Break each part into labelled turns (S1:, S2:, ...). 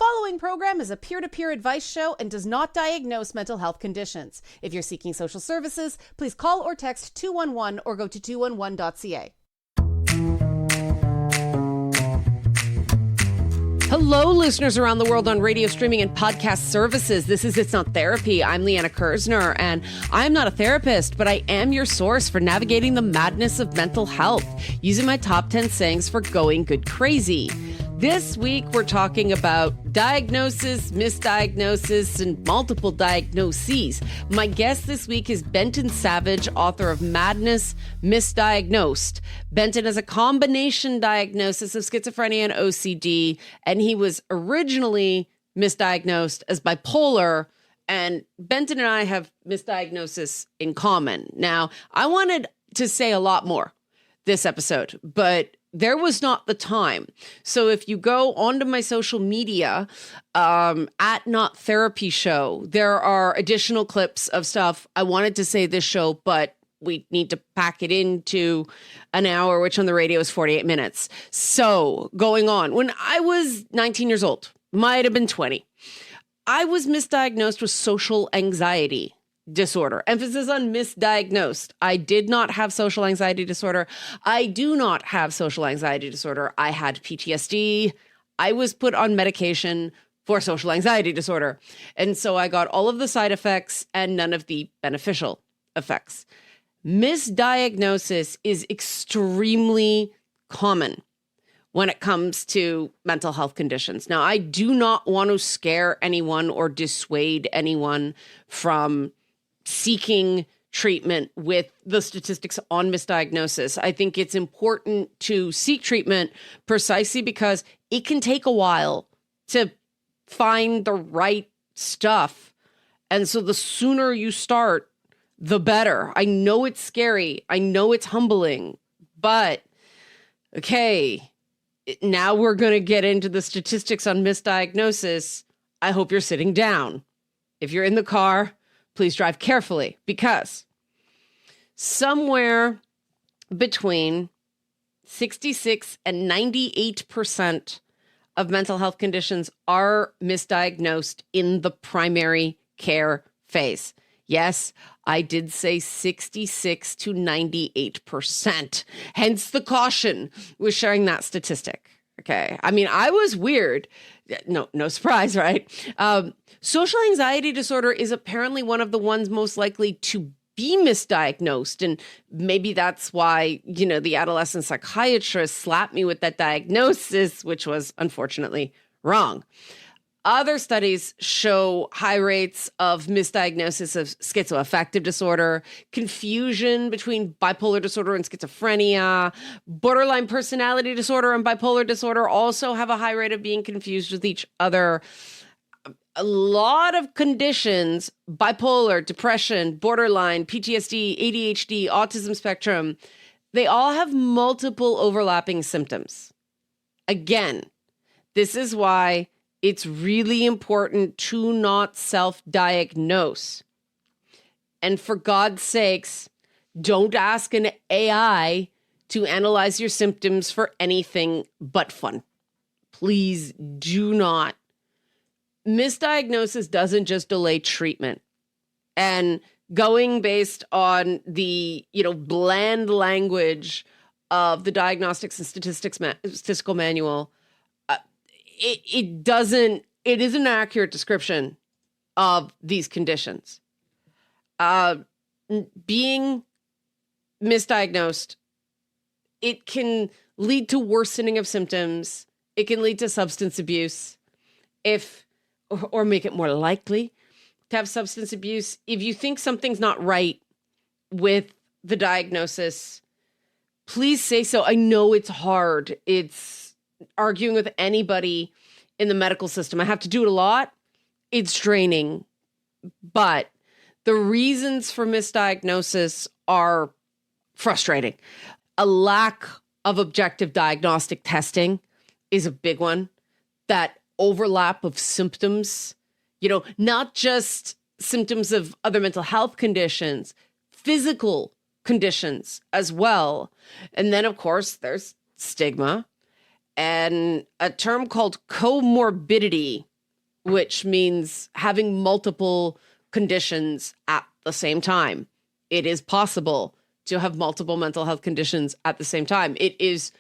S1: following program is a peer-to-peer advice show and does not diagnose mental health conditions. If you're seeking social services, please call or text 211 or go to 211.ca.
S2: Hello, listeners around the world on radio, streaming, and podcast services. This is It's Not Therapy. I'm Liana Kersner, and I'm not a therapist, but I am your source for navigating the madness of mental health, using my top 10 sayings for going good crazy. This week, we're talking about diagnosis, misdiagnosis, and multiple diagnoses. My guest this week is Benton Savage, author of Madness, Misdiagnosed. Benton has a combination diagnosis of schizophrenia and OCD, and he was originally misdiagnosed as bipolar, and Benton and I have misdiagnosis in common. Now, I wanted to say a lot more this episode, but there was not the time. So if you go onto my social media, at Not Therapy Show, there are additional clips of stuff I wanted to say this show, but we need to pack it into an hour, which on the radio is 48 minutes. So going on, when I was 19 years old, might have been 20, I was misdiagnosed with social anxiety disorder. Emphasis on misdiagnosed. I did not have social anxiety disorder. I do not have social anxiety disorder. I had PTSD. I was put on medication for social anxiety disorder. And so I got all of the side effects and none of the beneficial effects. Misdiagnosis is extremely common when it comes to mental health conditions. Now, I do not want to scare anyone or dissuade anyone from seeking treatment with the statistics on misdiagnosis. I think it's important to seek treatment precisely because it can take a while to find the right stuff. And so the sooner you start, the better. I know it's scary. I know it's humbling, but okay, now we're going to get into the statistics on misdiagnosis. I hope you're sitting down. If you're in the car, please drive carefully, because somewhere between 66 and 98% of mental health conditions are misdiagnosed in the primary care phase. Yes, I did say 66 to 98%. Hence the caution with sharing that statistic. Okay. I mean, I was weird. No surprise, right? Social anxiety disorder is apparently one of the ones most likely to be misdiagnosed. And maybe that's why, the adolescent psychiatrist slapped me with that diagnosis, which was unfortunately wrong. Other studies show high rates of misdiagnosis of schizoaffective disorder, confusion between bipolar disorder and schizophrenia, borderline personality disorder and bipolar disorder also have a high rate of being confused with each other. A lot of conditions, bipolar, depression, borderline, PTSD, ADHD, autism spectrum, they all have multiple overlapping symptoms. Again, this is why it's really important to not self-diagnose. And for God's sakes, don't ask an AI to analyze your symptoms for anything but fun. Please do not. Misdiagnosis doesn't just delay treatment. And going based on the, bland language of the Diagnostics and Statistical Manual, it is an accurate description of these conditions. Being misdiagnosed, it can lead to worsening of symptoms. It can lead to substance abuse or make it more likely to have substance abuse. If you think something's not right with the diagnosis, please say so. I know it's hard. It's arguing with anybody in the medical system. I have to do it a lot. It's draining. But the reasons for misdiagnosis are frustrating. A lack of objective diagnostic testing is a big one. That overlap of symptoms, not just symptoms of other mental health conditions, physical conditions as well. And then, of course, there's stigma and a term called comorbidity which means having multiple conditions at the same time. It is possible to have multiple mental health conditions at the same time. It is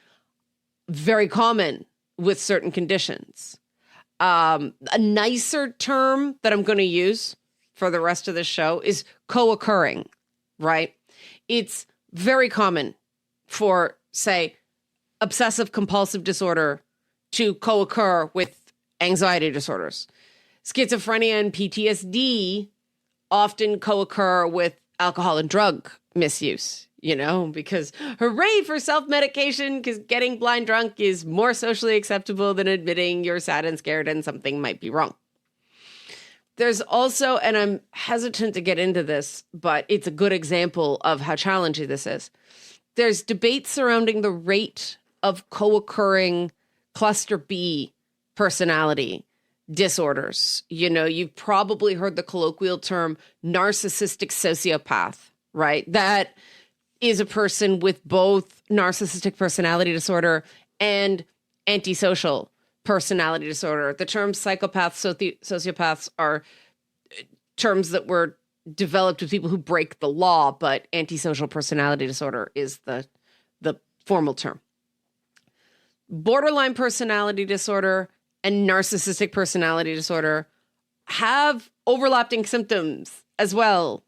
S2: very common with certain conditions. A nicer term that I'm going to use for the rest of the show is co-occurring, right? It's very common for, say, obsessive compulsive disorder to co-occur with anxiety disorders. Schizophrenia and PTSD often co-occur with alcohol and drug misuse, because hooray for self-medication, because getting blind drunk is more socially acceptable than admitting you're sad and scared and something might be wrong. There's also, and I'm hesitant to get into this, but it's a good example of how challenging this is. There's debate surrounding the rate of co-occurring cluster B personality disorders. You've probably heard the colloquial term narcissistic sociopath, right? That is a person with both narcissistic personality disorder and antisocial personality disorder. The terms psychopaths, sociopaths are terms that were developed with people who break the law, but antisocial personality disorder is the formal term. Borderline personality disorder and narcissistic personality disorder have overlapping symptoms as well,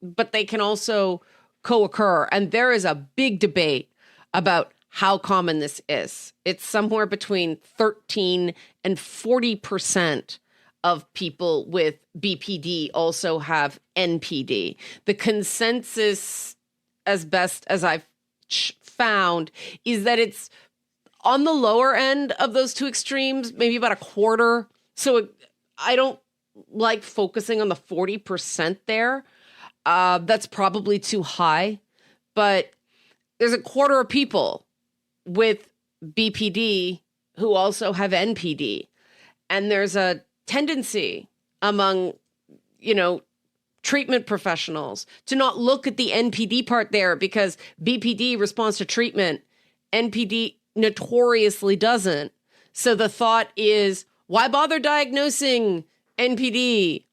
S2: but they can also co-occur. And there is a big debate about how common this is. It's somewhere between 13 and 40% of people with BPD also have NPD. The consensus, as best as I've found, is that it's on the lower end of those two extremes, maybe about a quarter. So I don't like focusing on the 40% there. That's probably too high. But there's a quarter of people with BPD who also have NPD. And there's a tendency among, treatment professionals to not look at the NPD part there because BPD responds to treatment. NPD notoriously doesn't. So the thought is, why bother diagnosing NPD?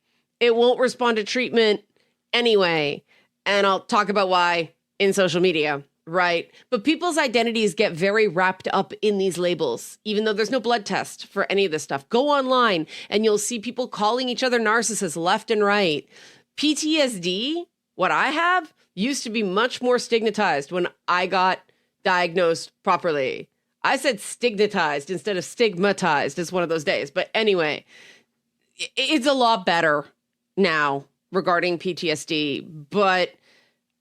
S2: It won't respond to treatment anyway. And I'll talk about why in social media, right? But people's identities get very wrapped up in these labels, even though there's no blood test for any of this stuff. Go online and you'll see people calling each other narcissists left and right. PTSD, what I have, used to be much more stigmatized when I got diagnosed properly. I said stigmatized instead of stigmatized. It's one of those days. But anyway, it's a lot better now regarding PTSD, but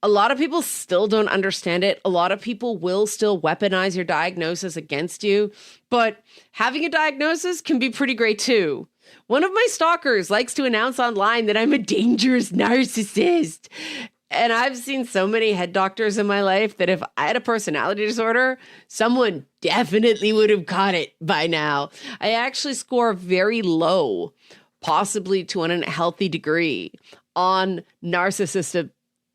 S2: a lot of people still don't understand it. A lot of people will still weaponize your diagnosis against you, but having a diagnosis can be pretty great too. One of my stalkers likes to announce online that I'm a dangerous narcissist. And I've seen so many head doctors in my life that if I had a personality disorder, someone definitely would have caught it by now. I actually score very low, possibly to an unhealthy degree, on narcissistic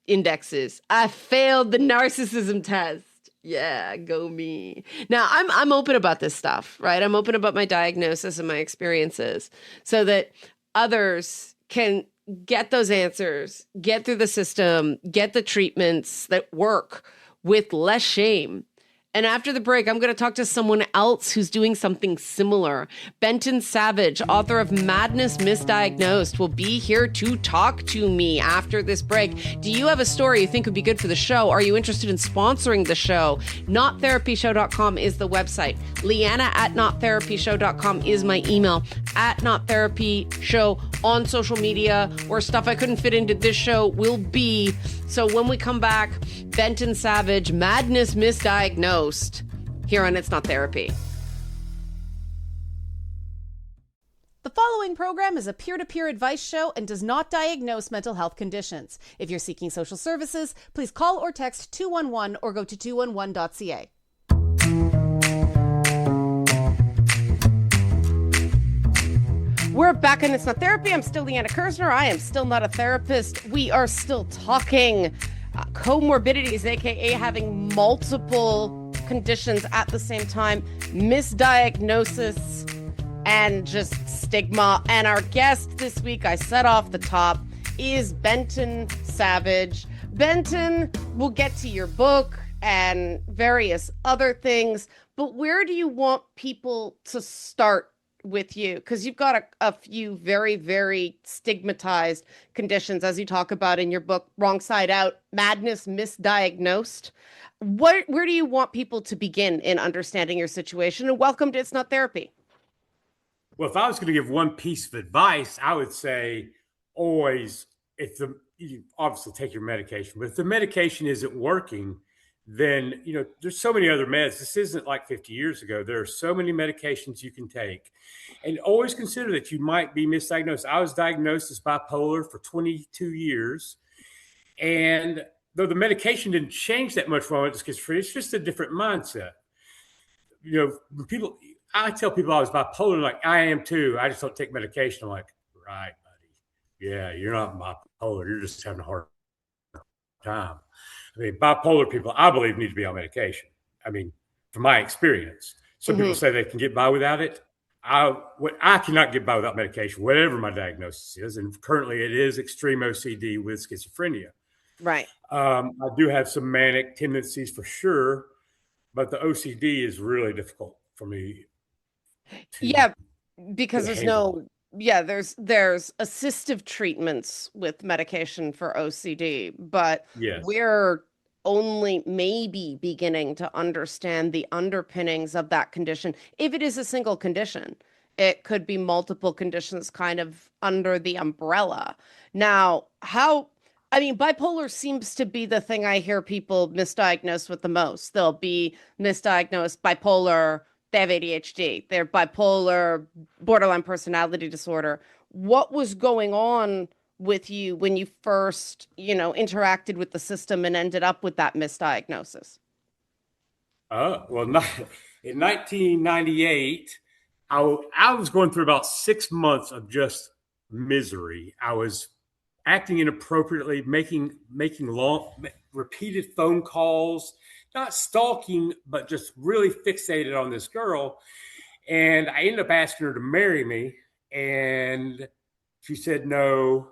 S2: indexes. I failed the narcissism test. Yeah, go me. Now, I'm open about this stuff, right? I'm open about my diagnosis and my experiences so that others can get those answers, get through the system, get the treatments that work with less shame. And after the break, I'm going to talk to someone else who's doing something similar. Benton Savage, author of Madness Misdiagnosed, will be here to talk to me after this break. Do you have a story you think would be good for the show? Are you interested in sponsoring the show? NotTherapyShow.com is the website. Liana at NotTherapyShow.com is my email. At NotTherapyShow on social media, where stuff I couldn't fit into this show will be. So when we come back, Benton Savage, Madness Misdiagnosed, here on It's Not Therapy.
S1: The following program is a peer-to-peer advice show and does not diagnose mental health conditions. If you're seeking social services, please call or text 211 or go to 211.ca.
S2: We're back on It's Not Therapy. I'm still Liana Kersner. I am still not a therapist. We are still talking comorbidities, aka having multiple conditions at the same time, misdiagnosis, and just stigma. And our guest this week, I said off the top, is Benton Savage. Benton, we'll get to your book and various other things, but where do you want people to start with you? Because you've got a few very, very stigmatized conditions, as you talk about in your book, Wrong Side Out, Madness Misdiagnosed. Where do you want people to begin in understanding your situation? And welcome to It's Not Therapy.
S3: Well, if I was going to give one piece of advice, I would say always, you obviously take your medication, but if the medication isn't working, then, there's so many other meds. This isn't like 50 years ago. There are so many medications you can take, and always consider that you might be misdiagnosed. I was diagnosed as bipolar for 22 years. And though the medication didn't change that much when I went to schizophrenia, it's just a different mindset. I tell people I was bipolar, like, I am too. I just don't take medication. I'm like, right, buddy. Yeah, you're not bipolar. You're just having a hard time. I mean, bipolar people, I believe, need to be on medication. I mean, from my experience, some people say they can get by without it. I cannot get by without medication, whatever my diagnosis is. And currently it is extreme OCD with schizophrenia.
S2: Right.
S3: I do have some manic tendencies for sure, but the OCD is really difficult for me.
S2: Because there's there's assistive treatments with medication for OCD, but
S3: yes.
S2: We're only maybe beginning to understand the underpinnings of that condition. If it is a single condition, it could be multiple conditions kind of under the umbrella. Now, bipolar seems to be the thing I hear people misdiagnosed with the most. They'll be misdiagnosed bipolar, they have ADHD, they're bipolar, borderline personality disorder. What was going on with you when you first, interacted with the system and ended up with that misdiagnosis?
S3: In 1998, I was going through about 6 months of just misery. I was acting inappropriately, making long, repeated phone calls, not stalking, but just really fixated on this girl. And I ended up asking her to marry me, and she said no.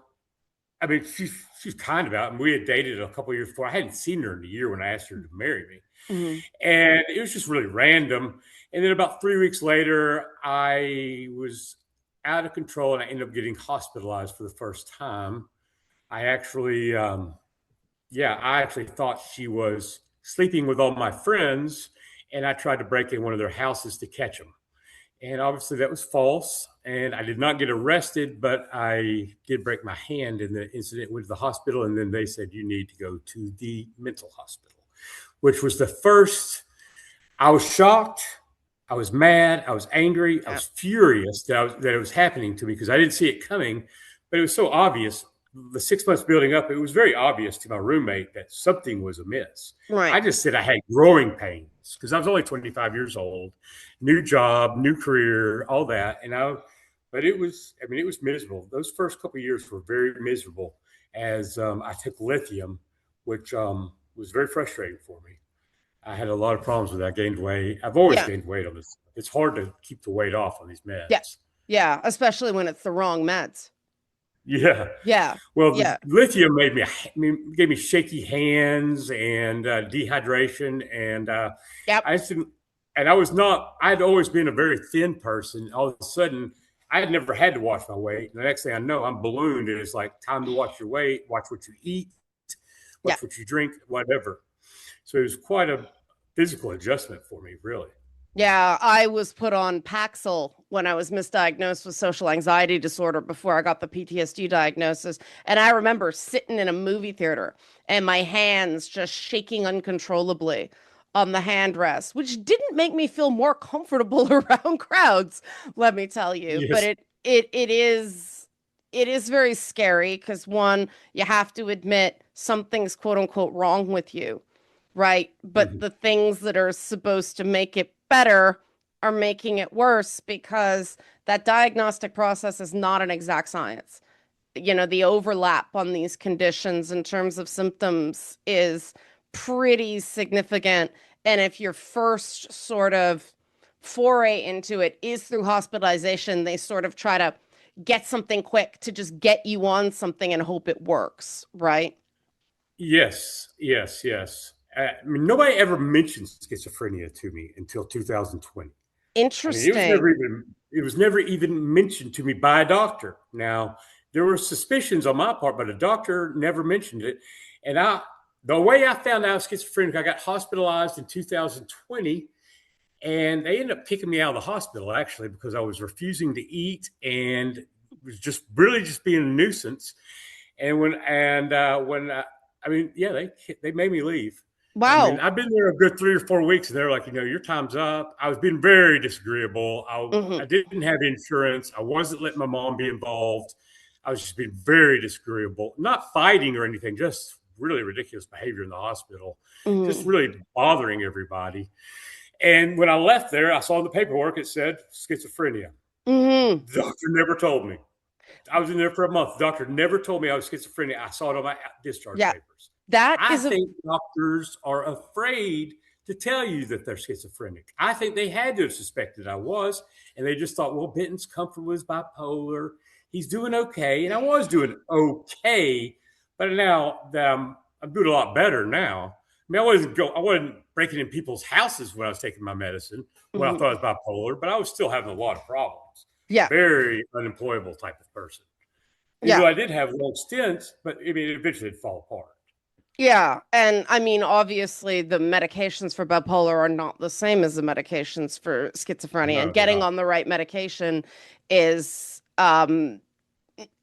S3: I mean, she's kind of out, and we had dated a couple of years before. I hadn't seen her in a year when I asked her to marry me.
S2: Mm-hmm.
S3: And it was just really random. And then about 3 weeks later, I was out of control, and I ended up getting hospitalized for the first time. I actually thought she was sleeping with all my friends, and I tried to break in one of their houses to catch them. And obviously that was false, and I did not get arrested, but I did break my hand in the incident. Went to the hospital, and then they said, you need to go to the mental hospital, which was the first. I was shocked. I was mad. I was angry. I was furious that it was happening to me because I didn't see it coming, but it was so obvious. The 6 months building up, it was very obvious to my roommate that something was amiss.
S2: Right.
S3: I just said I had growing pains because I was only 25 years old, new job, new career, all that. But it was miserable. Those first couple of years were very miserable as I took lithium, which was very frustrating for me. I had a lot of problems with that. I gained weight. I've always gained weight on this. It's hard to keep the weight off on these meds.
S2: Yeah, especially when it's the wrong meds.
S3: Yeah. Well, the lithium gave me shaky hands and dehydration, and I'd always been a very thin person. All of a sudden, I had never had to watch my weight. And the next thing I know, I'm ballooned, and it's like time to watch your weight, watch what you eat, watch what you drink, whatever. So it was quite a physical adjustment for me, really.
S2: Yeah, I was put on Paxil when I was misdiagnosed with social anxiety disorder before I got the PTSD diagnosis. And I remember sitting in a movie theater and my hands just shaking uncontrollably on the handrest, which didn't make me feel more comfortable around crowds, let me tell you.
S3: Yes.
S2: But it is very scary because, one, you have to admit something's quote unquote wrong with you, right? But the things that are supposed to make it better are making it worse because that diagnostic process is not an exact science. The overlap on these conditions in terms of symptoms is pretty significant. And if your first sort of foray into it is through hospitalization. They sort of try to get something quick to just get you on something and hope it works, right?
S3: Yes, yes, yes. I mean, nobody ever mentioned schizophrenia to me until 2020. I mean,
S2: Interesting.
S3: it was never even mentioned to me by a doctor. Now, there were suspicions on my part, but a doctor never mentioned it. And the way I found out I was schizophrenic, I got hospitalized in 2020, and they ended up kicking me out of the hospital actually because I was refusing to eat and was just really just being a nuisance. And I mean, yeah, they made me leave. I mean,
S2: Wow.
S3: I've been there a good 3 or 4 weeks, and they're like, your time's up. I was being very disagreeable.
S2: Hmm.
S3: I didn't have insurance. I wasn't letting my mom be involved. I was just being very disagreeable, not fighting or anything, just really ridiculous behavior in the hospital, just
S2: Hmm.
S3: really bothering everybody. And when I left there, I saw in the paperwork it said schizophrenia.
S2: Hmm.
S3: The doctor never told me. I was in there for a month. The doctor never told me I was schizophrenic. I saw it on my discharge
S2: Yeah.
S3: papers.
S2: That
S3: I
S2: is a
S3: think doctors are afraid to tell you that they're schizophrenic. I think they had to have suspected I was, and they just thought, well, Benton's comfortable with bipolar. He's doing okay. And I was doing okay, but now that I'm doing a lot better now. I mean, I wasn't breaking in people's houses when I was taking my medicine when I
S2: mhm.
S3: thought I was bipolar, but I was still having a lot of problems.
S2: Yeah.
S3: Very unemployable type of person. Even
S2: Yeah.
S3: though I did have long stints, but I mean, eventually it'd fall apart.
S2: Yeah. And I mean, obviously, the medications for bipolar are not the same as the medications for schizophrenia. And
S3: No, they're
S2: getting
S3: not.
S2: on the right medication is um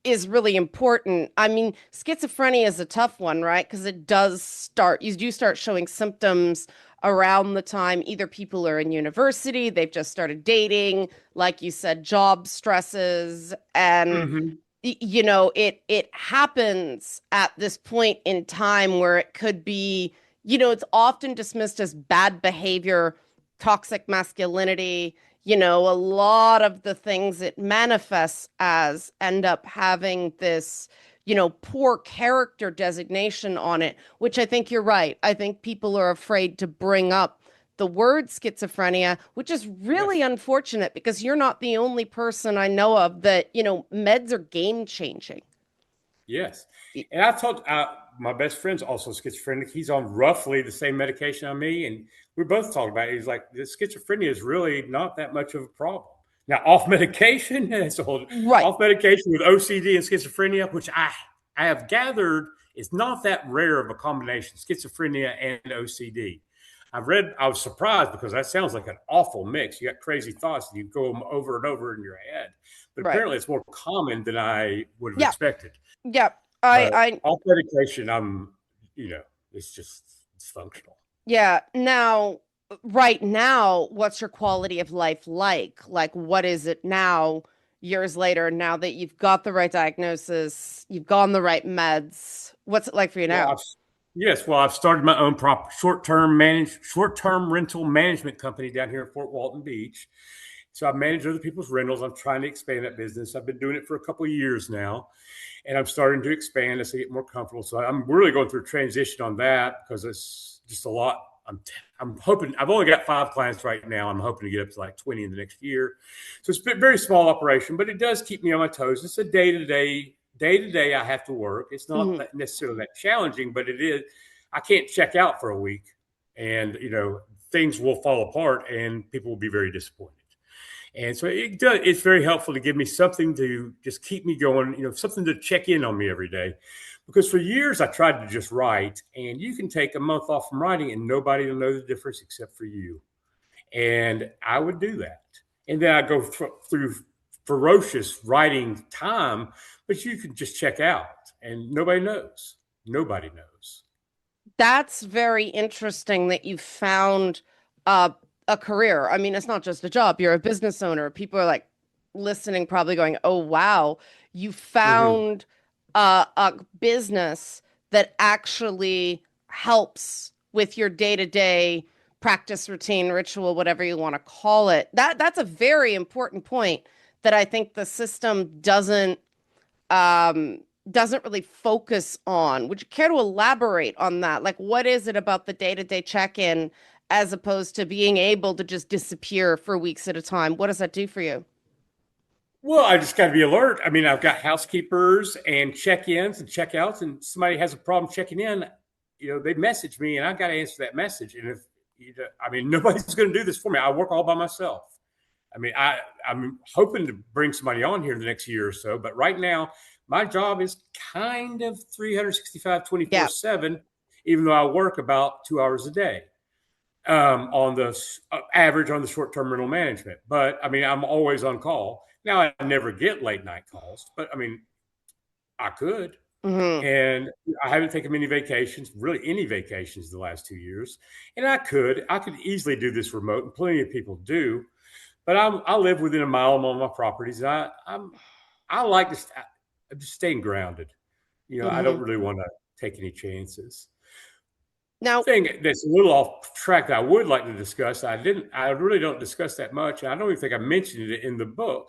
S2: is really important. I mean, schizophrenia is a tough one, right? Because you do start showing symptoms around the time either people are in university, they've just started dating, like you said, job stresses, and
S3: Hmm.
S2: it happens at this point in time where it could be, it's often dismissed as bad behavior, toxic masculinity. A lot of the things it manifests as end up having this, poor character designation on it, which I think you're right. I think people are afraid to bring up the word schizophrenia, which is really
S3: Yes.
S2: unfortunate because you're not the only person I know of that, meds are game changing.
S3: Yes. And I told my best friend's also schizophrenic. He's on roughly the same medication on me. And we both talked about it. He's like, the schizophrenia is really not that much of a problem. Now, off medication, it's a whole
S2: Right.
S3: off medication with OCD and schizophrenia, which I have gathered is not that rare of a combination, schizophrenia and OCD. I was surprised because that sounds like an awful mix. You got crazy thoughts and you go them over and over in your head. But
S2: Right.
S3: apparently it's more common than I would have
S2: Yeah.
S3: expected.
S2: Yeah. I,
S3: But
S2: I,
S3: off medication, you know, it's just dysfunctional.
S2: yeah. Now, right now, what's your quality of life like? Like, what is it now, years later, now that you've got the right diagnosis, you've gone the right meds? What's it like for you
S3: Well,
S2: now?
S3: I've started my own short term rental management company down here in Fort Walton Beach. So I manage other people's rentals. I'm trying to expand that business. I've been doing it for a couple of years now, and I'm starting to expand as I get more comfortable. So I'm really going through a transition on that because it's just a lot. I'm hoping I've only got 5 clients right now. I'm hoping to get up to like 20 in the next year. So it's a very small operation, but it does keep me on my toes. It's a day to day I have to work. It's not
S2: Mhm.
S3: that necessarily that challenging, but it is. I can't check out for a week, and things will fall apart, and people will be very disappointed. And so it's very helpful to give me something to just keep me going, something to check in on me every day. Because for years I tried to just write, and you can take a month off from writing and nobody will know the difference except for you. And I would do that. And then I go through ferocious writing time, but you can just check out and nobody knows. Nobody knows.
S2: That's very interesting that you found uh, a career. I mean, it's not just a job, you're a business owner. People are like listening, probably going, oh, wow, you
S3: Hmm.
S2: found a business that actually helps with your day-to-day practice, routine, ritual, whatever you want to call it. That's a very important point that I think the system um, doesn't really focus on. Would you care to elaborate on that? Like, what is it about the day-to-day check-in as opposed to being able to just disappear for weeks at a time. What does that do for you?
S3: Well, I just got to be alert. I mean, I've got housekeepers and check-ins and check-outs, and somebody has a problem checking in, they message me, and I've got to answer that message. And if I mean, nobody's going to do this for me. I work all by myself. I mean, I'm hoping to bring somebody on here in the next year or so, but right now, my job is kind of 365,
S2: Yeah.
S3: 24/7, even though I work about 2 hours a day on the average on the short-term rental management. But I mean, I'm always on call. Now, I never get late night calls, but I mean, I could.
S2: Hmm.
S3: And I haven't taken many vacations, really any vacations the last 2 years. And I could easily do this remote, and plenty of people do. But I live within a mile of all my properties. I like I'm just staying grounded. I
S2: Hmm.
S3: don't really want to take any chances.
S2: Now,
S3: Thing that's a little off track that I would like to discuss, I really don't discuss that much, and I don't even think I mentioned it in the book,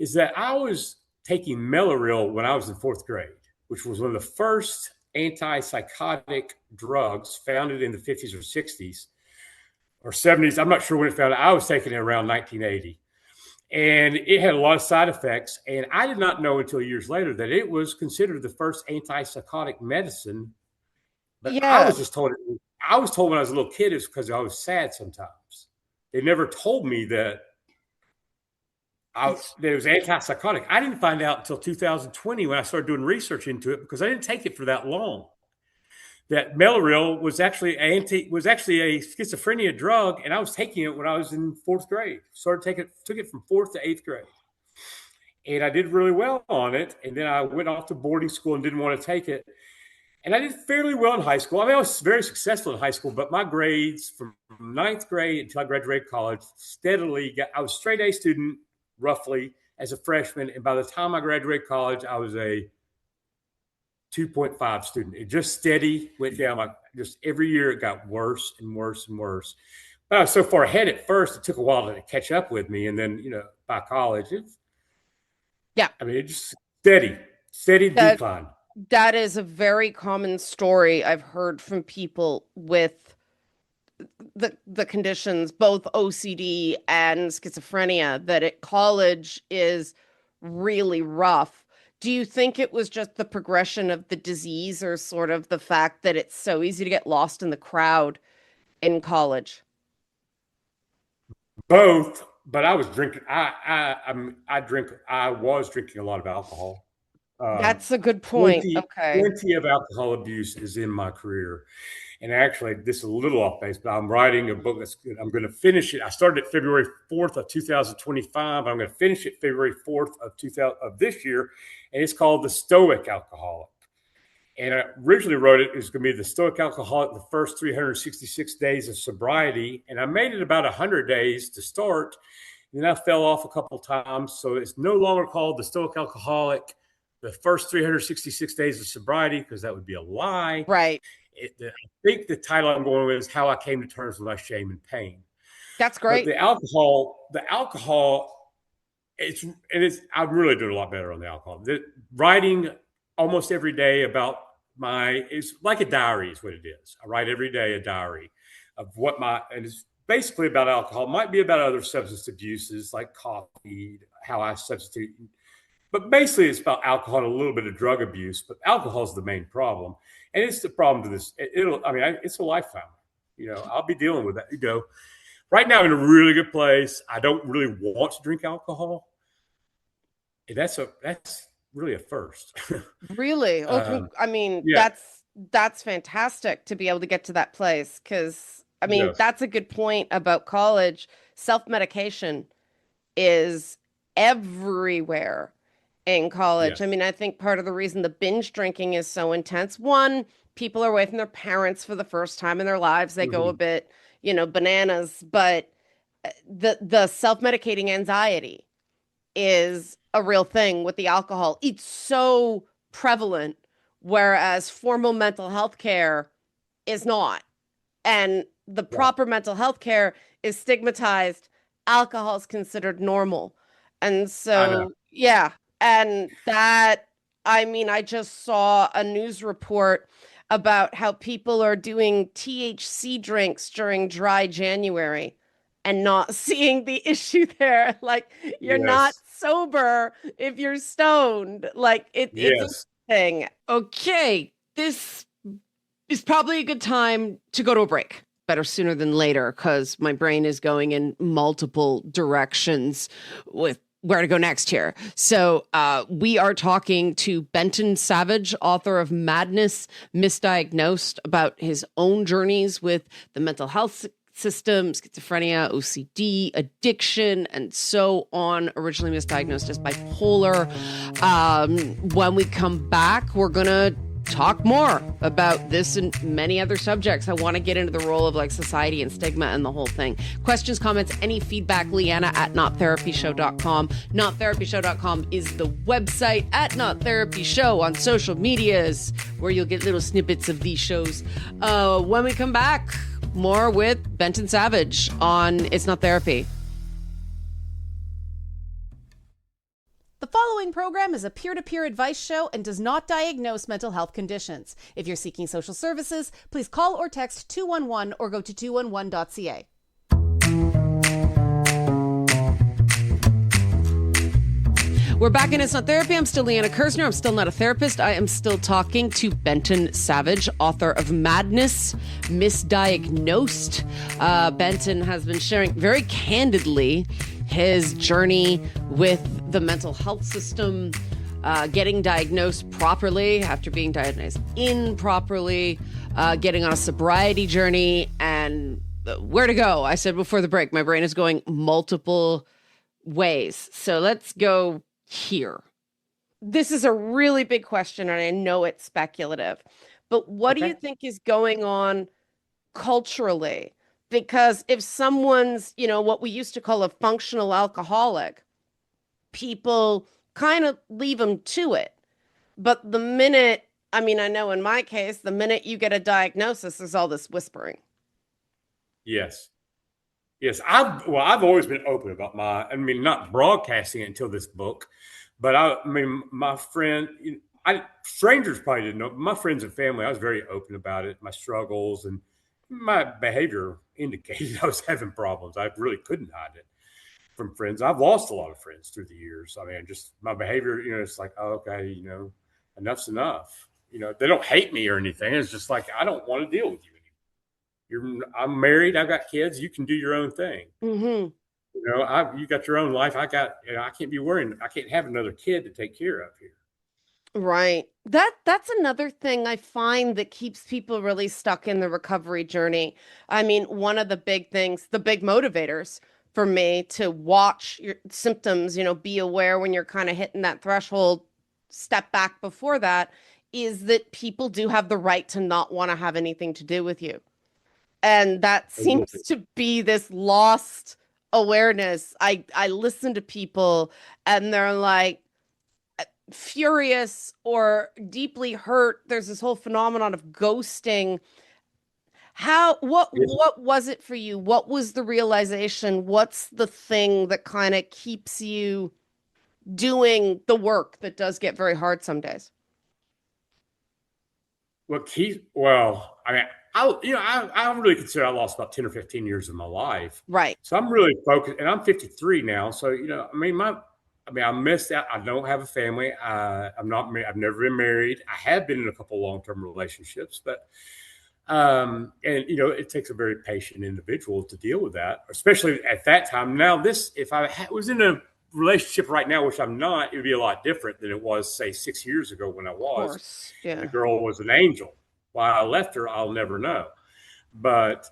S3: is that I was taking Mellaril when I was in fourth grade, which was one of the first antipsychotic drugs founded in the 50s or 60s or 70s. I'm not sure when it found. I was taking it around 1980, and it had a lot of side effects. And I did not know until years later that it was considered the first antipsychotic medicine. But
S2: yeah,
S3: I was told when I was a little kid it's because I was sad sometimes. They never told me that it was antipsychotic. I didn't find out until 2020 when I started doing research into it, because I didn't take it for that long. That Mellaril was actually a schizophrenia drug, and I was taking it when I was in fourth grade. Took it from fourth to eighth grade, and I did really well on it. And then I went off to boarding school and didn't want to take it. And I did fairly well in high school. I mean, I was very successful in high school, but my grades from ninth grade until I graduated college I was a straight A student roughly as a freshman. And by the time I graduated college, I was a 2.5 student. It just steady went down. Like just every year it got worse and worse and worse. But I was so far ahead at first, it took a while to catch up with me. And then, by college,
S2: yeah.
S3: it just steady
S2: That
S3: decline.
S2: that is a very common story I've heard from people with the conditions, both OCD and schizophrenia, that at college is really rough. Do you think it was just the progression of the disease or sort of the fact that it's so easy to get lost in the crowd in college?
S3: Both, but I was drinking. I was drinking a lot of alcohol. Um,
S2: That's a good point.
S3: plenty,
S2: Okay.
S3: plenty of alcohol abuse is in my career. And actually, this is a little off base, but I'm writing a book that's good. I'm going to finish it. I started it February 4th of 2025. I'm going to finish it February 4th of 2000 of this year, and it's called The Stoic Alcoholic. And I originally wrote it was going to be the Stoic Alcoholic, the first 366 days of sobriety. And I made it about 100 days to start. And then I fell off a couple of times. So it's no longer called the Stoic Alcoholic, the first 366 days of sobriety, because that would be a lie.
S2: Right.
S3: I think the title I'm going with is How I Came to Terms with My Shame and Pain.
S2: That's
S3: But
S2: great.
S3: I'm really doing a lot better on the alcohol. Writing almost every day about it's like a diary is what it is. I write every day a diary of and it's basically about alcohol. It might be about other substance abuses like coffee, how I substitute. But basically it's about alcohol and a little bit of drug abuse, but alcohol is the main problem. And it's the problem to this. It's a lifetime. I'll be dealing with that. Right now I'm in a really good place. I don't really want to drink alcohol. And that's really a first.
S2: Really? Oh,
S3: um,
S2: I mean,
S3: yeah.
S2: that's fantastic to be able to get to that place because I mean,
S3: Yes.
S2: that's a good point about college. Self-medication is everywhere in college. I
S3: Yes.
S2: mean, I think part of the reason the binge drinking is so intense, one, people are away from their parents for the first time in their lives. They go a
S3: Mm-hmm.
S2: bit, bananas, but the self-medicating anxiety is a real thing with the alcohol. It's so prevalent, whereas formal mental health care is not. And the
S3: Yeah.
S2: proper mental health care is stigmatized. Alcohol is considered normal. And
S3: I know.
S2: so, yeah. And that, I mean, I just saw a news report. about how people are doing THC drinks during dry January and not seeing the issue there. Like you're not
S3: Yes.
S2: sober if you're stoned. Like it's a
S3: Yes.
S2: thing. Okay, this is probably a good time to go to a break. Better sooner than later because my brain is going in multiple directions with where to go next here. So we are talking to Benton Savage, author of Madness, Misdiagnosed, about his own journeys with the mental health system, schizophrenia, OCD, addiction, and so on. Originally misdiagnosed as bipolar. When we come back, we're going to talk more about this and many other subjects. I want to get into the role of like society and stigma and the whole thing. Questions, comments, any feedback, Liana at nottherapyshow.com. Nottherapyshow.com is the website, at Not Therapy Show on social medias, where you'll get little snippets of these shows. When we come back, more with Benton Savage on It's Not Therapy.
S1: The following program is a peer-to-peer advice show and does not diagnose mental health conditions. If you're seeking social services, please call or text 211 or go to 211.ca.
S2: We're back in It's Not Therapy. I'm still Liana Kersner. I'm still not a therapist. I am still talking to Benton Savage, author of Madness, Misdiagnosed. Benton has been sharing very candidly his journey with the mental health system, getting diagnosed properly after being diagnosed improperly, getting on a sobriety journey, and where to go. I said before the break, my brain is going multiple ways. So let's go here. This is a really big question, and I know it's speculative, but what do you think is going on culturally? Because if someone's, what we used to call a functional alcoholic, people kind of leave them to it. But the minute, I know in my case, the minute you get a diagnosis, there's all this whispering.
S3: Yes. Yes. I've always been open about not broadcasting it until this book, but my friend, strangers probably didn't know, but my friends and family, I was very open about it, my struggles, and my behavior indicated I was having problems. I really couldn't hide it from friends. I've lost a lot of friends through the years. Just my behavior, it's like, oh, okay, enough's enough. They don't hate me or anything. It's just like, I don't want to deal with you anymore. I'm married. I've got kids. You can do your own thing.
S2: Mm-hmm.
S3: You got your own life. I can't be worrying. I can't have another kid to take care of here.
S2: Right. That's another thing I find that keeps people really stuck in the recovery journey. One of the big things, the big motivators for me to watch your symptoms, be aware when you're kind of hitting that threshold, step back before that, is that people do have the right to not want to have anything to do with you. And that seems to be this lost awareness. I listen to people and they're like, furious or deeply hurt. There's this whole phenomenon of ghosting. What was it for you? What was the realization? What's the thing that kind of keeps you doing the work that does get very hard some days?
S3: I really consider I lost about 10 or 15 years of my life.
S2: Right.
S3: So I'm really focused, and I'm 53 now. So, I missed out. I don't have a family. I'm not married. I've never been married. I have been in a couple of long-term relationships, but, it takes a very patient individual to deal with that, especially at that time. Now, if I was in a relationship right now, which I'm not, it would be a lot different than it was, say, 6 years ago when I was.
S2: Of course. Yeah.
S3: The girl was an angel. Why I left her, I'll never know. But,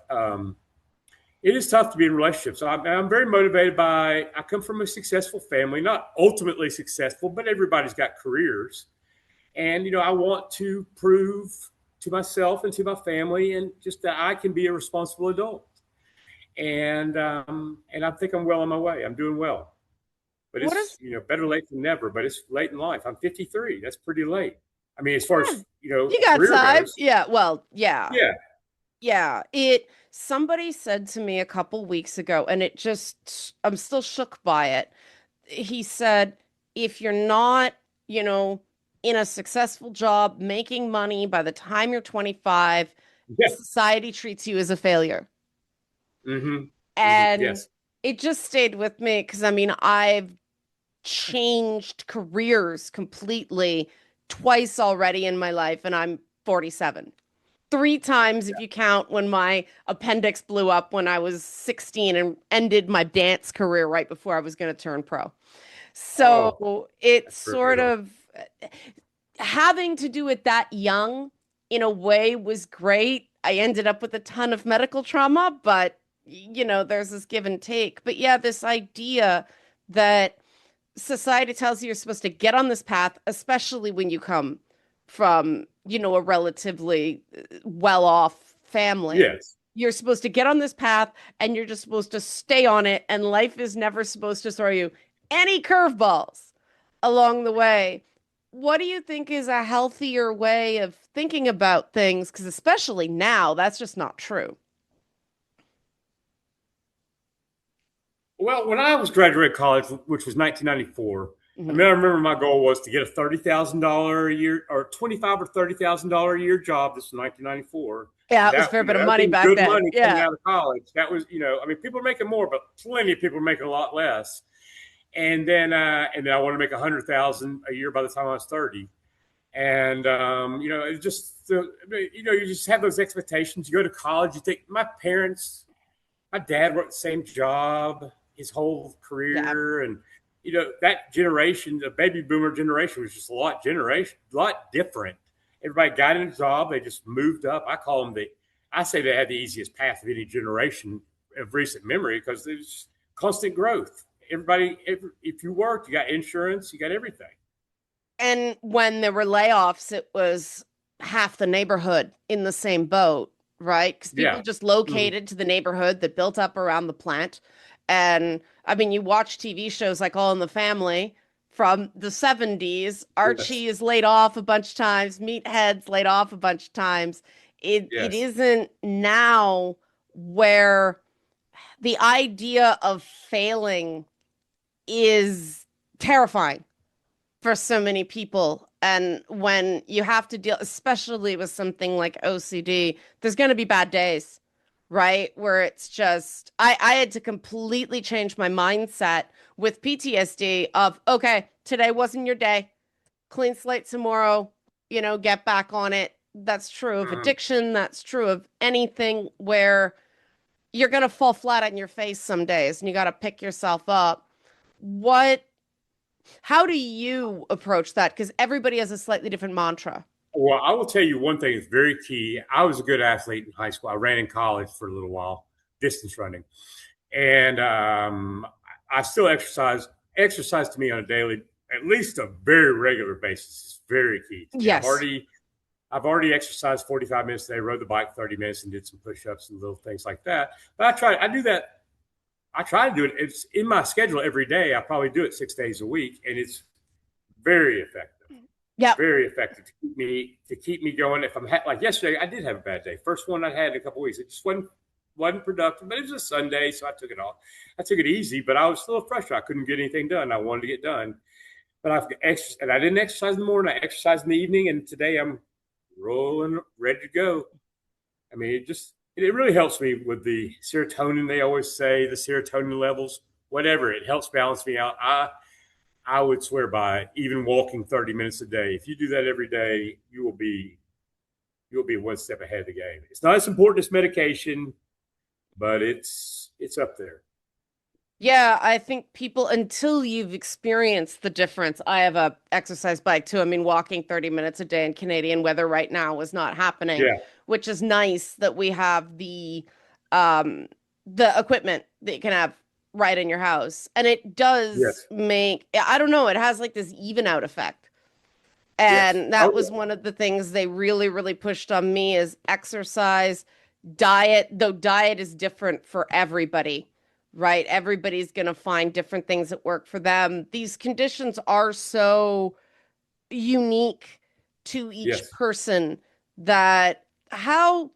S3: it is tough to be in relationships. I'm very motivated I come from a successful family, not ultimately successful, but everybody's got careers. And, I want to prove to myself and to my family and just that I can be a responsible adult. And I think I'm well on my way. I'm doing well. But it's, better late than never, but it's late in life. I'm 53. That's pretty late. As far as,
S2: you got time.
S3: Goes.
S2: Yeah. Well, yeah.
S3: Yeah.
S2: Yeah. Somebody said to me a couple weeks ago, and I'm still shook by it. He said, if you're not, in a successful job, making money by the time you're 25,
S3: Yeah.
S2: society treats you as a failure.
S3: Mm-hmm. Mm-hmm.
S2: And
S3: Yes.
S2: it just stayed with me because I mean, I've changed careers completely twice already in my life, and I'm 47. Three times if you count when my appendix blew up when I was 16 and ended my dance career right before I was going to turn pro.
S3: Oh,
S2: So it's
S3: that's
S2: sort
S3: brutal.
S2: of having to do it that young in a way was great. I ended up with a ton of medical trauma, but there's this give and take. But yeah, this idea that society tells you you're supposed to get on this path, especially when you come from, a relatively well-off family.
S3: Yes.
S2: You're supposed to get on this path and you're just supposed to stay on it, and life is never supposed to throw you any curveballs along the way. What do you think is a healthier way of thinking about things? Because especially now, that's just not true.
S3: Well, when I was graduating college, which was 1994, I
S2: Mhm.
S3: mean, I remember my goal was to get a $30,000 a year or 25 or $30,000 a year job. This was 1994,
S2: Yeah,
S3: and
S2: it was a
S3: that
S2: fair bit of
S3: that would
S2: money
S3: be
S2: back
S3: good
S2: then.
S3: money coming
S2: Yeah.
S3: out of college. That was, I mean, people are making more, but plenty of people are making a lot less. And then I wanted to make 100,000 a year by the time I was 30. And it just you just have those expectations. You go to college. You think my dad worked the same job his whole
S2: Yeah.
S3: career, and that generation, the baby boomer generation, was just a lot different. Everybody got in a job, they just moved up. I say they had the easiest path of any generation of recent memory because there's constant growth. If you worked, you got insurance, you got everything.
S2: And when there were layoffs, it was half the neighborhood in the same boat, right? Because people
S3: Yeah.
S2: just
S3: Mhm.
S2: located to the neighborhood that built up around the plant. And I mean, you watch TV shows like All in the Family from the 70s.
S3: Yes.
S2: Archie is laid off a bunch of times, Meathead's laid off a bunch of times. It
S3: Yes.
S2: isn't now where the idea of failing is terrifying for so many people. And when you have to deal, especially with something like OCD, there's going to be bad days, right? Where it's just, I had to completely change my mindset with PTSD of, okay, today wasn't your day. Clean slate tomorrow, get back on it. That's true of
S3: Mhm.
S2: addiction. That's true of anything where you're going to fall flat on your face some days and you got to pick yourself up. What How do you approach that? Because everybody has a slightly different mantra.
S3: Well, I will tell you one thing that's very key. I was a good athlete in high school. I ran in college for a little while, distance running, and I still exercise to me on a daily, at least a very regular basis, is very key to me.
S2: Yes.
S3: I've already exercised 45 minutes today, rode the bike 30 minutes, and did some push-ups and little things like that. But I do that. I try to do it. It's in my schedule every day. I probably do it 6 days a week, and it's very effective.
S2: Yep.
S3: Very effective to keep me going. If like yesterday, I did have a bad day. First one I had in a couple of weeks. It just wasn't productive, but it was a Sunday, so I took it off. I took it easy, but I was still frustrated. I couldn't get anything done. I wanted to get done, but I didn't exercise in the morning. I exercised in the evening, and today I'm rolling, ready to go. I mean, it really helps me with the serotonin. They always say the serotonin levels, whatever. It helps balance me out. I would swear by even walking 30 minutes a day. If you do that every day, you'll be one step ahead of the game. It's not as important as medication, but it's up there.
S2: Yeah, I think people, until you've experienced the difference, I have a exercise bike too. I mean, walking 30 minutes a day in Canadian weather right now is not happening,
S3: Yeah.
S2: which is nice that we have um the equipment that you can have right in your house. And it does
S3: Yes.
S2: make, I don't know, it has like this even out effect.
S3: Yes.
S2: And
S3: Oh
S2: that was one of the things they really, really pushed on me is exercise, diet, though diet is different for everybody, right? Everybody's going to find different things that work for them. These conditions are so unique to each
S3: yes.
S2: person that how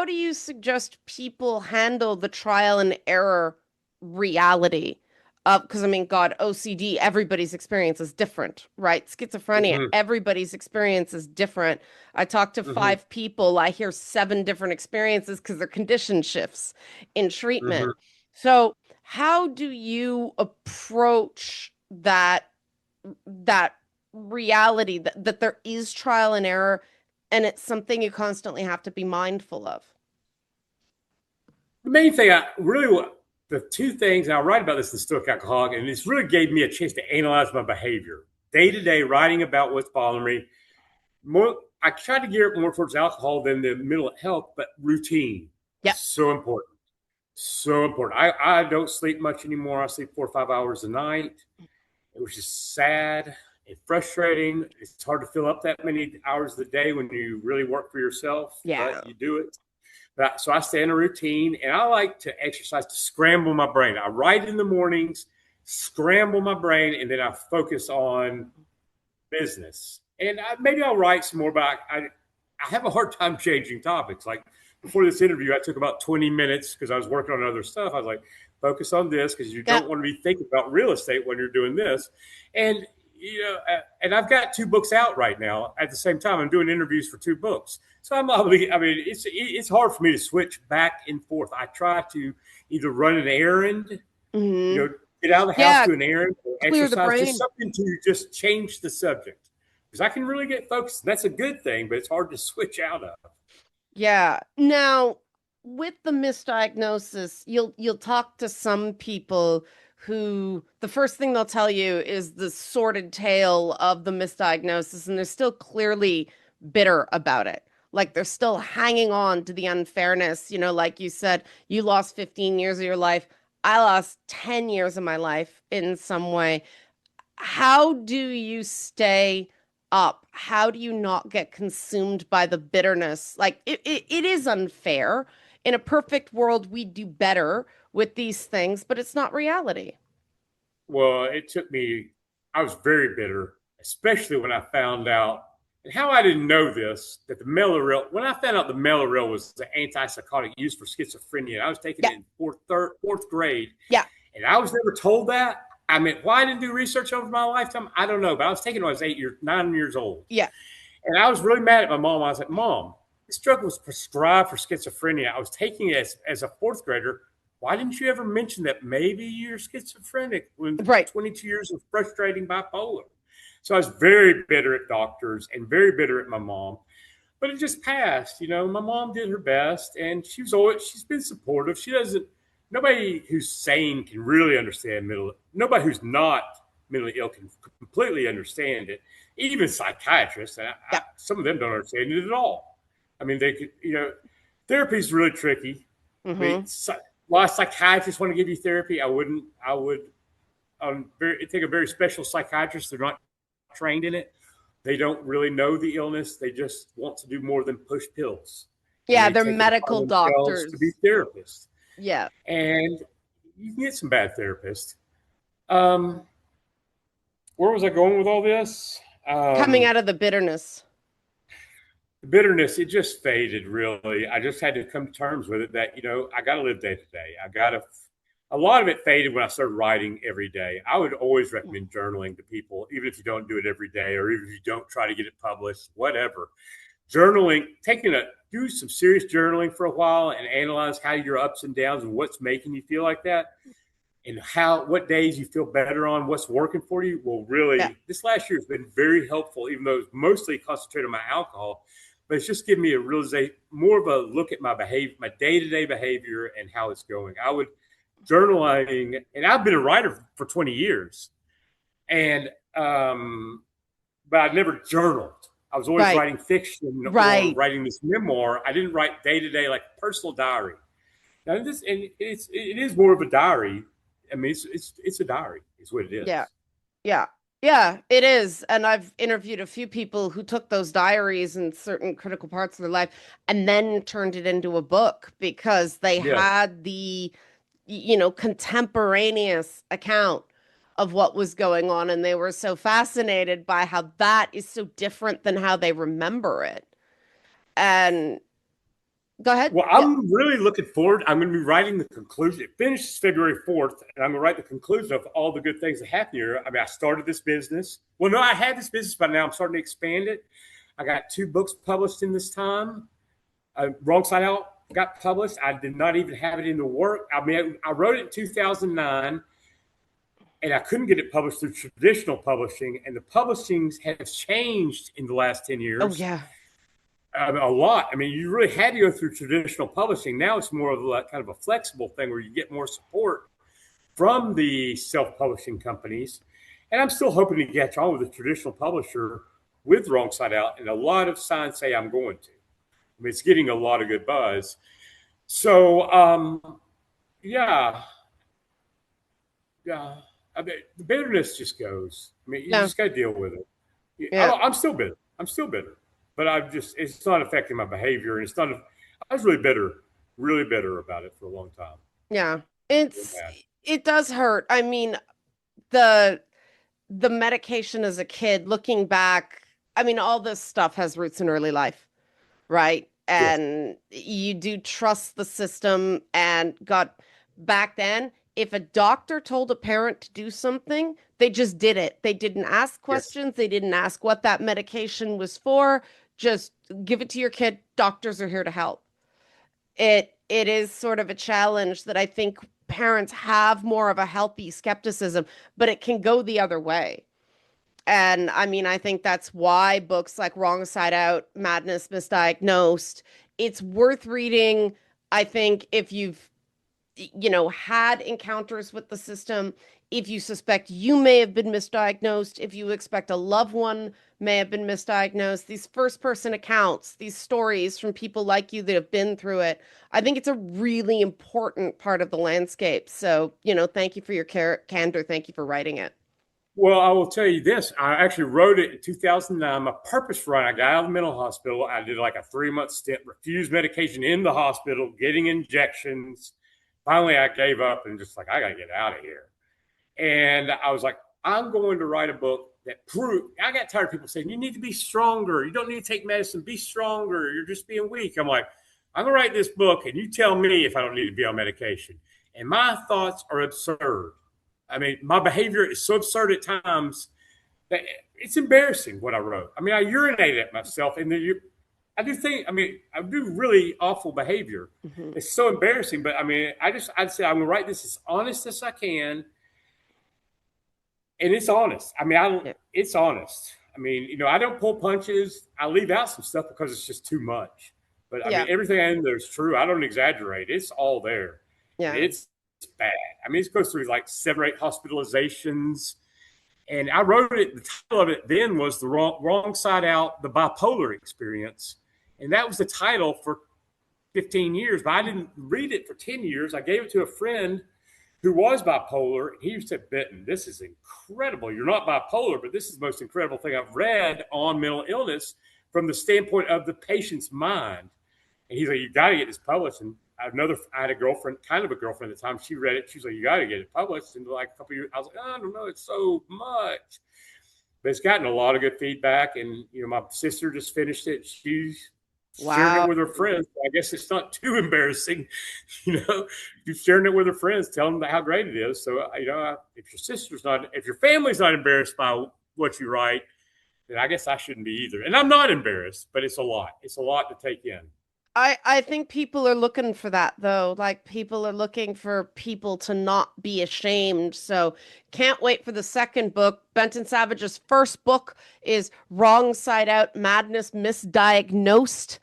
S2: do you suggest people handle the trial and error reality Because I mean, God, OCD, everybody's experience is different, right? Schizophrenia,
S3: Hmm.
S2: everybody's experience is different. I talk to
S3: Hmm.
S2: 5 people, I hear 7 different experiences because their condition shifts in treatment.
S3: Hmm.
S2: So, how do you approach that reality that there is trial and error, and it's something you constantly have to be mindful of?
S3: The main thing I really, the two things, and I write about this in Stoic Alcoholic, and this really gave me a chance to analyze my behavior day to day, writing about what's bothering me. More, I try to gear it more towards alcohol than the mental health, but routine
S2: Yeah.
S3: is so important. So important. I don't sleep much anymore. I sleep 4 or 5 hours a night, which is sad and frustrating. It's hard to fill up that many hours of the day when you really work for yourself,
S2: Yeah.
S3: but you do it. So I stay in a routine, and I like to exercise to scramble my brain. I write in the mornings, scramble my brain, and then I focus on business. And maybe I'll write some more, but I have a hard time changing topics. Like before this interview, I took about 20 minutes because I was working on other stuff. I was like, focus on this because you
S2: Yeah.
S3: don't want to be thinking about real estate when you're doing this. And and I've got 2 books out right now. At the same time, I'm doing interviews for 2 books. So I mean, it's hard for me to switch back and forth. I try to either run an errand,
S2: Hmm.
S3: get out of the house,
S2: Yeah.
S3: do an errand, or
S2: Clear the
S3: exercise, just
S2: brain.
S3: something to just change the subject. Because I can really get focused. That's a good thing, but it's hard to switch out of.
S2: Yeah. Now, with the misdiagnosis, you'll talk to some people who the first thing they'll tell you is the sordid tale of the misdiagnosis, and they're still clearly bitter about it. Like they're still hanging on to the unfairness. Like you said, you lost 15 years of your life. I lost 10 years of my life in some way. How do you stay up? How do you not get consumed by the bitterness? Like it is unfair. In a perfect world, we do better with these things, but it's not reality.
S3: Well, it took me, I was very bitter, especially when I found out, and how I didn't know this, that the Mellaril, when I found out the Mellaril was the antipsychotic used for schizophrenia, I was taking
S2: Yeah.
S3: it in fourth grade,
S2: Yeah.
S3: and I was never told that. I mean, why I didn't do research over my lifetime, I don't know, but I was taking it when I was 9 years old.
S2: Yeah.
S3: And I was really mad at my mom. I was like, Mom, this drug was prescribed for schizophrenia. I was taking it as a fourth grader. Why didn't you ever mention that maybe you're schizophrenic when
S2: Right.
S3: 22 years of frustrating bipolar? So I was very bitter at doctors and very bitter at my mom. But it just passed. My mom did her best, and she's been supportive. She doesn't. Nobody who's sane can really understand mental. Nobody who's not mentally ill can completely understand it. Even psychiatrists, and
S2: Yeah.
S3: some of them don't understand it at all. I mean, they could. Therapy is really tricky. I mean,
S2: Hmm.
S3: a lot of psychiatrists want to give you therapy. I wouldn't. I would take a very special psychiatrist. They're not trained in it. They don't really know the illness. They just want to do more than push pills. And
S2: Yeah,
S3: they
S2: they're
S3: take it
S2: medical
S3: upon themselves to be
S2: doctors.
S3: therapists.
S2: Yeah.
S3: And you can get some bad therapists. Um, where was I going with all this?
S2: Coming out of the bitterness.
S3: The bitterness, it just faded really. I just had to come to terms with it that, I got to live day to day. A lot of it faded when I started writing every day. I would always recommend journaling to people, even if you don't do it every day or even if you don't try to get it published, whatever. Journaling, do some serious journaling for a while and analyze how your ups and downs and what's making you feel like that and what days you feel better on, what's working for you. Will
S2: Yeah.
S3: really, this last year has been very helpful, even though it's mostly concentrated on my alcohol, but it's just given me a realization, more of a look at my behavior, my day-to-day behavior and how it's going. I would journaling, and I've been a writer for 20 years, and but I never journaled. I was always
S2: Right.
S3: writing fiction or
S2: Right.
S3: writing this memoir. I didn't write day to day like personal diary. Now this, and it is more of a diary. I mean, it's a diary. Is what it
S2: Yeah.
S3: is.
S2: Yeah. Yeah, it is. And I've interviewed a few people who took those diaries in certain critical parts of their life and then turned it into a book because they
S3: Yes.
S2: had the, contemporaneous account of what was going on. And they were so fascinated by how that is so different than how they remember it. And Go ahead.
S3: Well,
S2: Yeah.
S3: I'm really looking forward. I'm going to be writing the conclusion. It finishes February 4th, and I'm going to write the conclusion of all the good things that happened here. I mean, I started this business. Well, no, I had this business, but now I'm starting to expand it. I got 2 books published in this time. Wrong Side Out got published. I did not even have it in the work. I mean, I wrote it in 2009, and I couldn't get it published through traditional publishing. And the publishings have changed in the last 10
S2: Oh,
S3: years.
S2: yeah.
S3: A lot. I mean, you really had to go through traditional publishing. Now it's more of a kind of a flexible thing where you get more support from the self-publishing companies. And I'm still hoping to catch on with a traditional publisher with Wrong Side Out. And a lot of signs say I'm going to. I mean, it's getting a lot of good buzz. So, yeah. I mean, the bitterness just goes. I mean, you just got to deal with it.
S2: Yeah.
S3: I'm still bitter. But it's not affecting my behavior. And I was really bitter about it for a long time.
S2: Yeah. It does hurt. I mean, the medication as a kid, looking back, I mean, all this stuff has roots in early life, right? And you do trust the system. And back then, if a doctor told a parent to do something, they just did it. They didn't ask questions.
S3: Yes.
S2: They didn't ask what that medication was for. Just give it to your kid. Doctors are here to help. It is sort of a challenge that I think parents have more of a healthy skepticism, but it can go the other way. And I mean, I think that's why books like Wrong Side Out, Madness, Misdiagnosed, it's worth reading. I think if you've, had encounters with the system, if you suspect you may have been misdiagnosed, if you expect a loved one may have been misdiagnosed, these first-person accounts, these stories from people like you that have been through it, I think it's a really important part of the landscape. So, thank you for your candor. Thank you for writing it.
S3: Well, I will tell you this. I actually wrote it in 2009. My purpose for it, I got out of the mental hospital. I did like a 3-month stint, refused medication in the hospital, getting injections. Finally, I gave up and just like, I got to get out of here. And I was like, I'm going to write a book that proved. I got tired of people saying, you need to be stronger. You don't need to take medicine. Be stronger. You're just being weak. I'm like, I'm going to write this book and you tell me if I don't need to be on medication. And my thoughts are absurd. I mean, my behavior is so absurd at times that it's embarrassing what I wrote. I mean, I urinate at myself and I do really awful behavior.
S2: Mm-hmm.
S3: It's so embarrassing, but I mean, I'd say I'm going to write this as honest as I can. And it's honest. I mean, it's honest. I mean, I don't pull punches. I leave out some stuff because it's just too much. But I mean, everything in there is true. I don't exaggerate. It's all there.
S2: Yeah.
S3: It's bad. I mean, it goes through like 7 or 8 hospitalizations. And I wrote it. The title of it then was The Wrong Side Out, The Bipolar Experience. And that was the title for 15 years. But I didn't read it for 10 years. I gave it to a friend who was bipolar. He said, Benton, this is incredible. You're not bipolar, but this is the most incredible thing I've read on mental illness from the standpoint of the patient's mind. And he's like, you got to get this published. And I had a girlfriend, kind of a girlfriend at the time. She read it. She's like, you got to get it published. And like a couple of years, I was like, I don't know. It's so much. But it's gotten a lot of good feedback. And, my sister just finished it. She's sharing it with her friends. I guess it's not too embarrassing. You're sharing it with her friends, telling them how great it is. So, if your family's not embarrassed by what you write, then I guess I shouldn't be either. And I'm not embarrassed, but it's a lot. It's a lot to take in.
S2: I think people are looking for that, though. Like, people are looking for people to not be ashamed. So can't wait for the second book. Benton Savage's first book is Wrong Side Out, Madness, Misdiagnosed.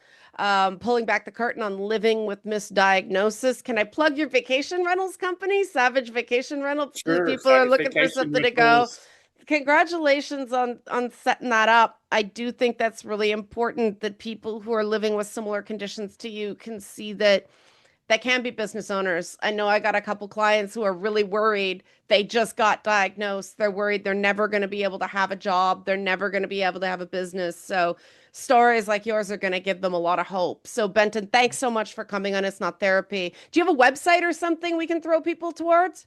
S2: Pulling back the curtain on living with misdiagnosis. Can I plug your vacation rentals company, Savage Vacation Rental?
S3: Sure,
S2: people are
S3: Savage
S2: looking for
S3: Vacation
S2: something
S3: Rentals.
S2: to go. Congratulations on setting that up. I do think that's really important that people who are living with similar conditions to you can see that can be business owners. I know I got a couple clients who are really worried. They just got diagnosed. They're worried they're never going to be able to have a job. They're never going to be able to have a business. So stories like yours are going to give them a lot of hope. So Benton, thanks so much for coming on It's Not Therapy. Do you have a website or something we can throw people towards?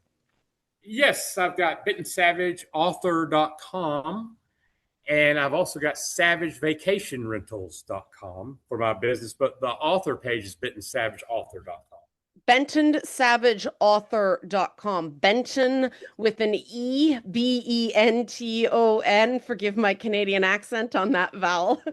S3: Yes, I've got BentonSavageAuthor.com. And I've also got savagevacationrentals.com for my business, but the author page is bentonsavageauthor.com.
S2: BentonSavageAuthor.com. Benton with an E, Benton. Forgive my Canadian accent on that vowel.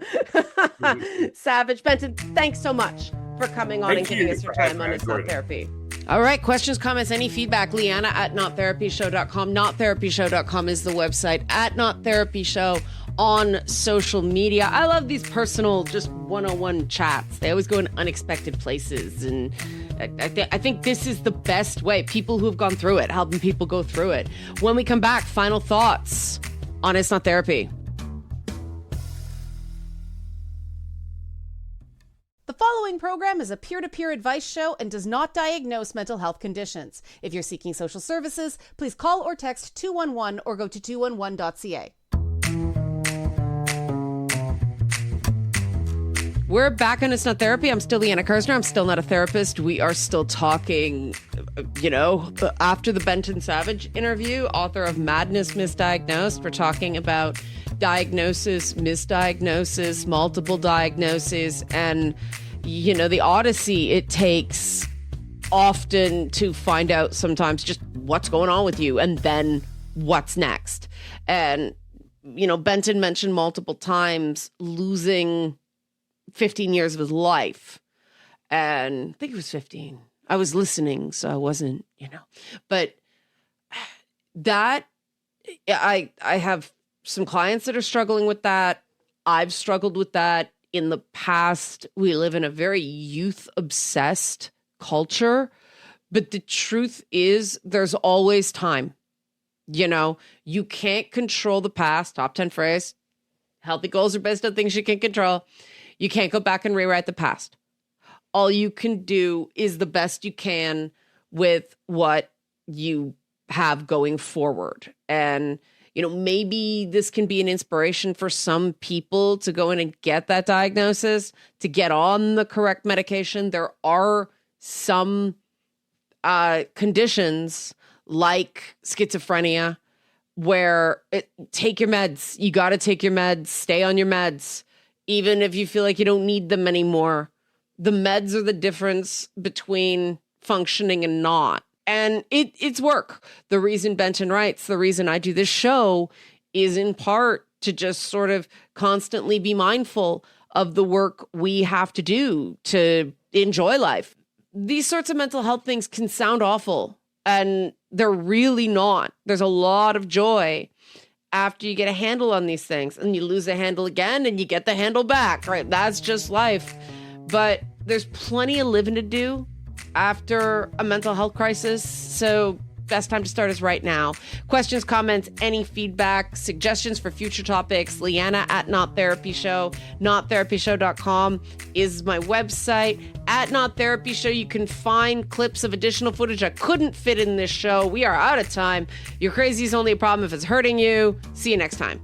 S2: Savage. Benton, thanks so much for coming on and giving us your time on It's Not Therapy. All right, questions, comments, any feedback, Liana at nottherapyshow.com. Nottherapyshow.com is the website, at nottherapyshow on social media. I love these personal, just one-on-one chats. They always go in unexpected places, and I think this is the best way. People who have gone through it, helping people go through it. When we come back, final thoughts on It's Not Therapy.
S1: The following program is a peer-to-peer advice show and does not diagnose mental health conditions. If you're seeking social services, please call or text 211 or go to 211.ca.
S2: We're back on It's Not Therapy. I'm still Liana Kersner. I'm still not a therapist. We are still talking, after the Benton Savage interview, author of Madness, Misdiagnosed. We're talking about diagnosis, misdiagnosis, multiple diagnoses, and, the odyssey it takes often to find out sometimes just what's going on with you and then what's next. And, Benton mentioned multiple times losing 15 years of his life. And I think it was 15. I was listening, so I wasn't, but that I have some clients that are struggling with that. I've struggled with that in the past. We live in a very youth obsessed culture, but the truth is there's always time. You can't control the past. Top 10 phrase. Healthy goals are based on things you can control. You can't go back and rewrite the past. All you can do is the best you can with what you have going forward. And, maybe this can be an inspiration for some people to go in and get that diagnosis, to get on the correct medication. There are some conditions like schizophrenia where take your meds. You got to take your meds, stay on your meds. Even if you feel like you don't need them anymore, the meds are the difference between functioning and not. And it's work. The reason Benton writes, the reason I do this show is in part to just sort of constantly be mindful of the work we have to do to enjoy life. These sorts of mental health things can sound awful, and they're really not. There's a lot of joy after you get a handle on these things, and you lose the handle again and you get the handle back, right? That's just life. But there's plenty of living to do after a mental health crisis. So best time to start is right now. Questions, comments, any feedback, suggestions for future topics, Liana at Not Therapy Show. Nottherapyshow.com is my website. At Not Therapy Show, you can find clips of additional footage I couldn't fit in this show. We are out of time. Your crazy is only a problem if it's hurting you. See you next time.